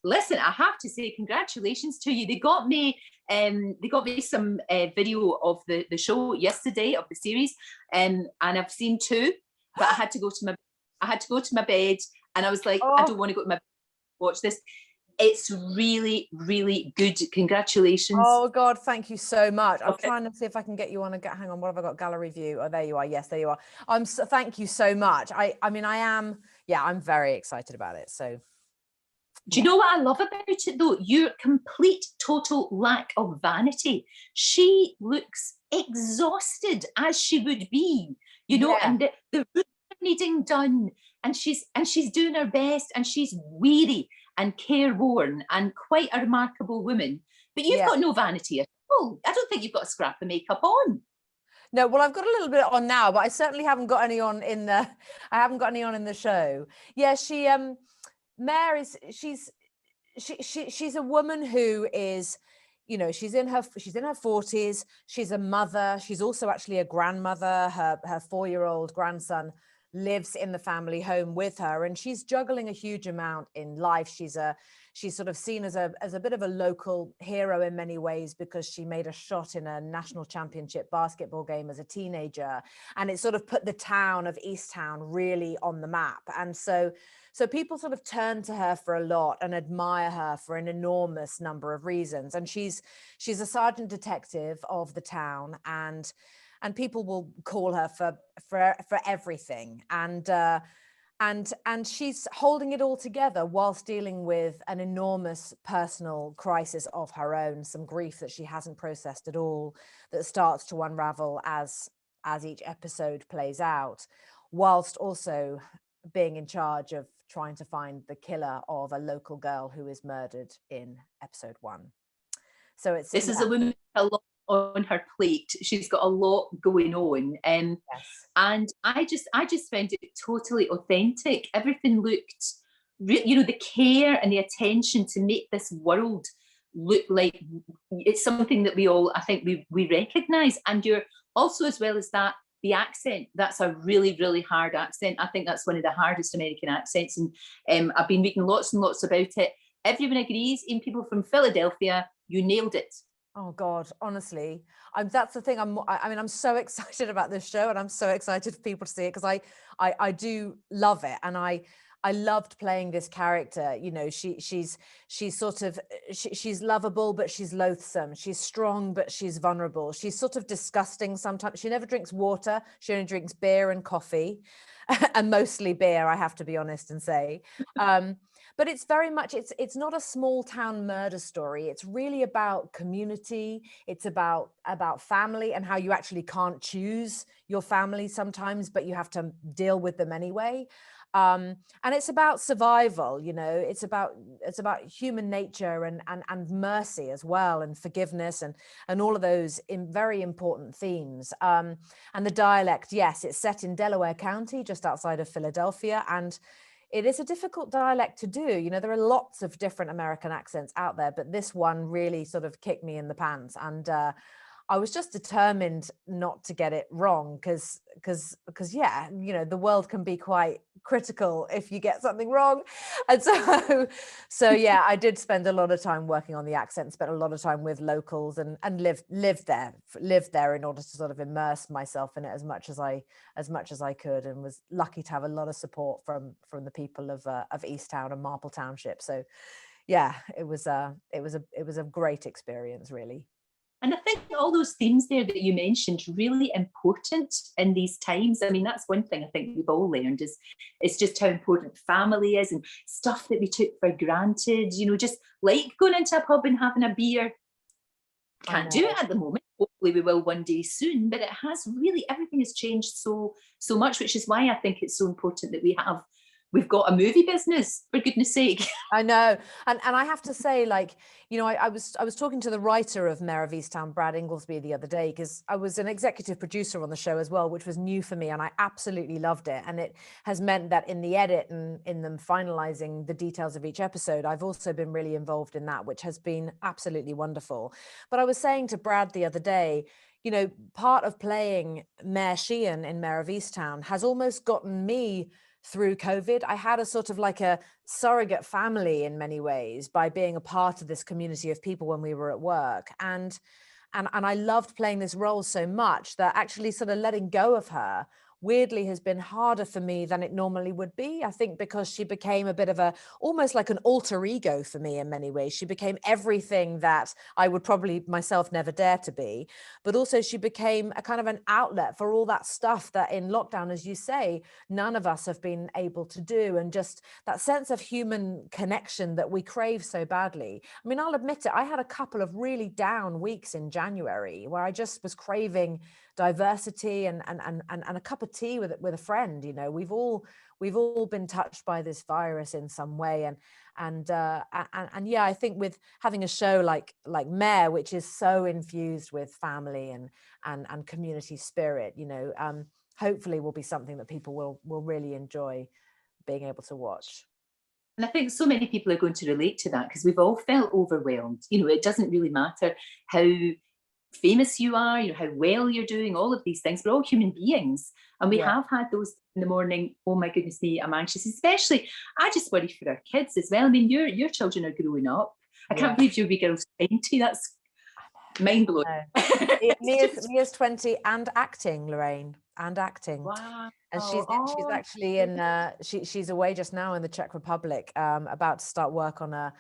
listen, I have to say congratulations to you. They got me some video of the show yesterday of the series, and I've seen 2, but I had to go to my bed, and I was like, I don't want to go to my bed to watch this. It's really, really good. Congratulations. Oh God, thank you so much. I'm trying to see if I can get you on hang on, what have I got? Gallery view. Oh, there you are. Yes, there you are. Thank you so much. I'm very excited about it. So do you know what I love about it though? Your complete total lack of vanity. She looks exhausted, as she would be, you know, and the roots are needing done, and she's doing her best, and she's weary and careworn and quite a remarkable woman. But you've got no vanity at all. I don't think you've got a scrap of makeup on. No, well, I've got a little bit on now, but I certainly haven't got any on in the. I haven't got any on in the show. Yeah, Mare is she's a woman who is, you know, she's in her 40s. She's a mother. She's also actually a grandmother. Her 4-year-old grandson lives in the family home with her, and she's juggling a huge amount in life. She's sort of seen as a bit of a local hero in many ways, because she made a shot in a national championship basketball game as a teenager, and it sort of put the town of Easttown really on the map. And so people sort of turn to her for a lot and admire her for an enormous number of reasons. And she's a sergeant detective of the town, and people will call her for everything. And she's holding it all together whilst dealing with an enormous personal crisis of her own, some grief that she hasn't processed at all, that starts to unravel as each episode plays out, whilst also being in charge of trying to find the killer of a local girl who is murdered in episode 1. So this is a woman a lot on her plate. She's got a lot going on, and I just found it totally authentic. Everything looked, you know, the care and the attention to make this world look like it's something that we all, I think, we recognize. And you're also, as well as that, the accent, that's a really, really hard accent. I think that's one of the hardest American accents, and I've been reading lots and lots about it. Everyone agrees, even people from Philadelphia, you nailed it. Oh God, honestly, that's the thing. I'm so excited about this show, and I'm so excited for people to see it, because I do love it, and I loved playing this character. You know, she's lovable, but she's loathsome. She's strong, but she's vulnerable. She's sort of disgusting sometimes. She never drinks water. She only drinks beer and coffee, and mostly beer, I have to be honest and say. But it's very much, it's not a small town murder story. It's really about community. It's about family, and how you actually can't choose your family sometimes, but you have to deal with them anyway. And it's about survival, you know, it's about human nature and mercy as well, and forgiveness, and all of those very important themes. And the dialect, yes, it's set in Delaware County, just outside of Philadelphia, and it is a difficult dialect to do. You know, there are lots of different American accents out there, but this one really sort of kicked me in the pants. And I was just determined not to get it wrong, because yeah, you know, the world can be quite critical if you get something wrong. And so yeah, I did spend a lot of time working on the accent, spent a lot of time with locals, and lived there in order to sort of immerse myself in it as much as I could, and was lucky to have a lot of support from the people of Easttown and Marple Township. So yeah, it was a great experience, really. And I think all those themes there that you mentioned, really important in these times. I mean, that's one thing I think we've all learned, is it's just how important family is, and stuff that we took for granted, you know, just like going into a pub and having a beer. Can't do it at the moment. Hopefully we will one day soon, but it has really, everything has changed so much, which is why I think it's so important that we've got a movie business, for goodness sake. I know. And I have to say, like, you know, I was talking to the writer of Mare of Easttown, Brad Inglesby, the other day, because I was an executive producer on the show as well, which was new for me, and I absolutely loved it. And it has meant that in the edit and in them finalizing the details of each episode, I've also been really involved in that, which has been absolutely wonderful. But I was saying to Brad the other day, you know, part of playing Mayor Sheehan in Mare of Easttown has almost gotten me through COVID. I had a sort of like a surrogate family in many ways by being a part of this community of people when we were at work. And I loved playing this role so much that actually sort of letting go of her weirdly has been harder for me than it normally would be. I think because she became a bit of a, almost like an alter ego for me in many ways. She became everything that I would probably myself never dare to be, but also she became a kind of an outlet for all that stuff that in lockdown, as you say, none of us have been able to do. And just that sense of human connection that we crave so badly. I mean, I'll admit it, I had a couple of really down weeks in January where I just was craving diversity and a cup of tea with a friend. You know, we've all been touched by this virus in some way, and yeah, I think with having a show like Mare, which is so infused with family and community spirit, you know, hopefully will be something that people will really enjoy being able to watch. And I think so many people are going to relate to that, because we've all felt overwhelmed. You know, it doesn't really matter how famous you are, you know, how well you're doing, all of these things. We're all human beings. And we have had those in the morning, oh my goodness me, I'm anxious. Especially, I just worry for our kids as well. I mean, your children are growing up. I can't believe your wee girl's 20. That's mind blowing. Mia's 20 and acting, Lorraine, and acting. Wow. And she's actually in she's away just now in the Czech Republic, about to start work on a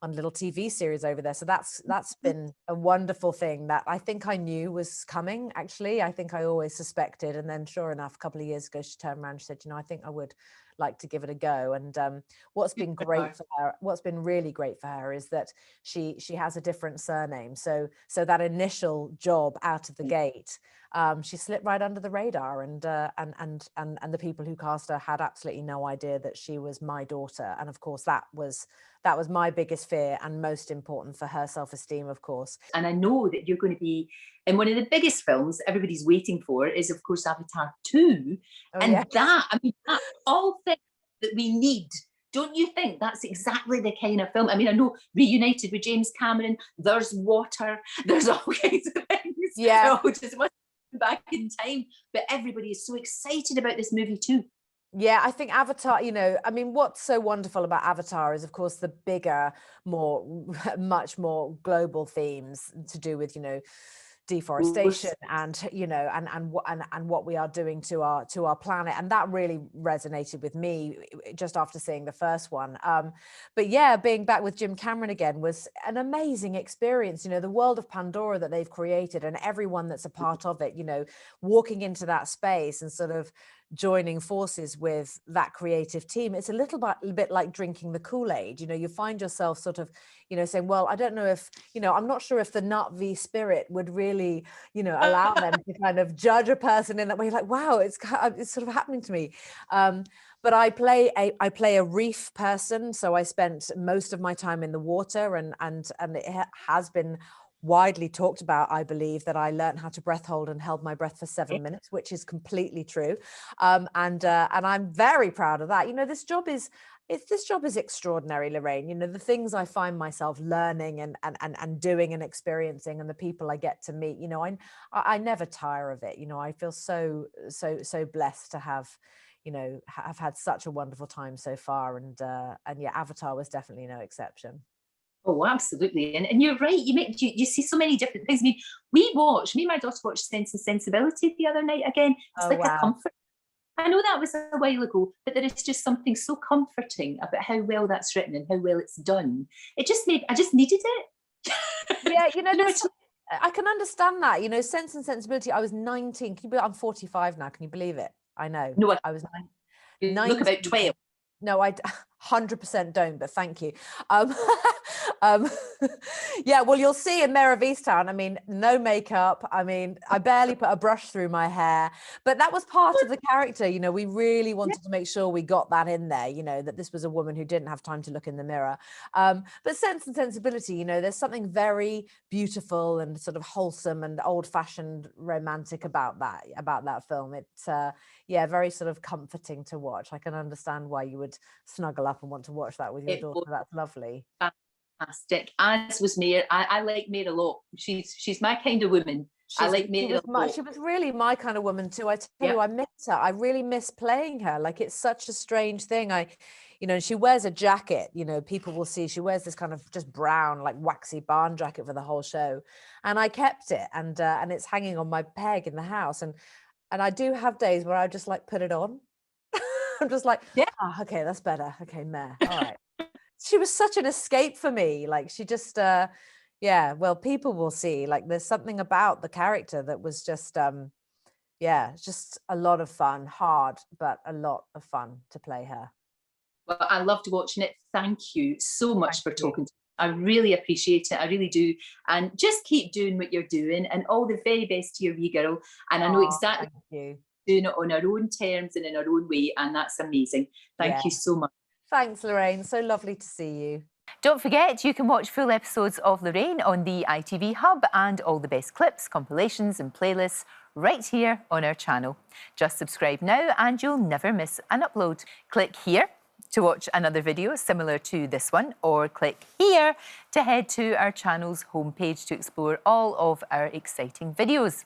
little TV series over there. So that's been a wonderful thing that I think I knew was coming. Actually, I think I always suspected, and then sure enough, a couple of years ago, she turned around and said, you know, I think I would like to give it a go. And what's been great for her, what's been really great for her, is that she has a different surname. So that initial job out of the gate, she slipped right under the radar, and the people who cast her had absolutely no idea that she was my daughter. And of course, that was my biggest fear and most important for her self-esteem, of course. And I know that you're going to be in one of the biggest films everybody's waiting for, is of course Avatar 2. That, I mean, that's all things that we need. Don't you think that's exactly the kind of film? I mean, I know reunited with James Cameron, there's water, there's all kinds of things. Yeah. Just back in time, but everybody is so excited about this movie too. Yeah, I think Avatar, you know, I mean, what's so wonderful about Avatar is, of course, the bigger, much more global themes to do with, you know, deforestation and, you know, and what we are doing to our planet. And that really resonated with me just after seeing the first one. But yeah, being back with Jim Cameron again was an amazing experience. You know, the world of Pandora that they've created and everyone that's a part of it, you know, walking into that space and sort of joining forces with that creative team. It's a little bit like drinking the Kool-Aid. You know, you find yourself sort of, you know, saying, well, I don't know if, you know, I'm not sure if the Na'vi spirit would really, you know, allow them to kind of judge a person in that way. Like, wow, it's sort of happening to me. But I play a reef person, so I spent most of my time in the water, and it has been widely talked about, I believe, that I learned how to breath hold and held my breath for 7 minutes, which is completely true. And I'm very proud of that. You know, this job is extraordinary, Lorraine. You know, the things I find myself learning and doing and experiencing, and the people I get to meet, you know, I never tire of it. You know, I feel so blessed to have, you know, have had such a wonderful time so far. And yeah, Avatar was definitely no exception. Oh, absolutely. And you're right. You see so many different things. I mean, me and my daughter watched Sense and Sensibility the other night again. It's like a comfort. I know that was a while ago, but there is just something so comforting about how well that's written and how well it's done. I just needed it. Yeah, you know, I can understand that. You know, Sense and Sensibility, I was 19. Can you believe I'm 45 now? Can you believe it? I know. No, I was 19. Look about 12. No, I 100% don't, but thank you. Yeah, well, you'll see in Mare of Easttown, I mean, no makeup. I mean, I barely put a brush through my hair, but that was part of the character. You know, we really wanted to make sure we got that in there, you know, that this was a woman who didn't have time to look in the mirror. But Sense and Sensibility, you know, there's something very beautiful and sort of wholesome and old-fashioned romantic about that film. It's yeah, very sort of comforting to watch. I can understand why you would snuggle up and want to watch that with your daughter. That's lovely. Fantastic. As was Mare. I like Mare a lot. She's my kind of woman. I like Mare of Easttown. She was really my kind of woman too. I tell you, I miss her. I really miss playing her. Like, it's such a strange thing. You know, she wears a jacket, you know, people will see she wears this kind of just brown, like waxy barn jacket for the whole show. And I kept it, and it's hanging on my peg in the house. And I do have days where I just like put it on. I'm just like, okay, that's better. Okay, Mare. All right. She was such an escape for me. Like, she just, well, people will see, like, there's something about the character that was just, just a lot of fun, hard, but a lot of fun to play her. Well, I loved watching it. Thank you so much for talking to me. I really appreciate it. I really do. And just keep doing what you're doing, and all the very best to your wee girl. And I know exactly doing it on our own terms and in our own way. And that's amazing. Thank you so much. Thanks, Lorraine. So lovely to see you. Don't forget, you can watch full episodes of Lorraine on the ITV Hub, and all the best clips, compilations and playlists right here on our channel. Just subscribe now and you'll never miss an upload. Click here to watch another video similar to this one, or click here to head to our channel's homepage to explore all of our exciting videos.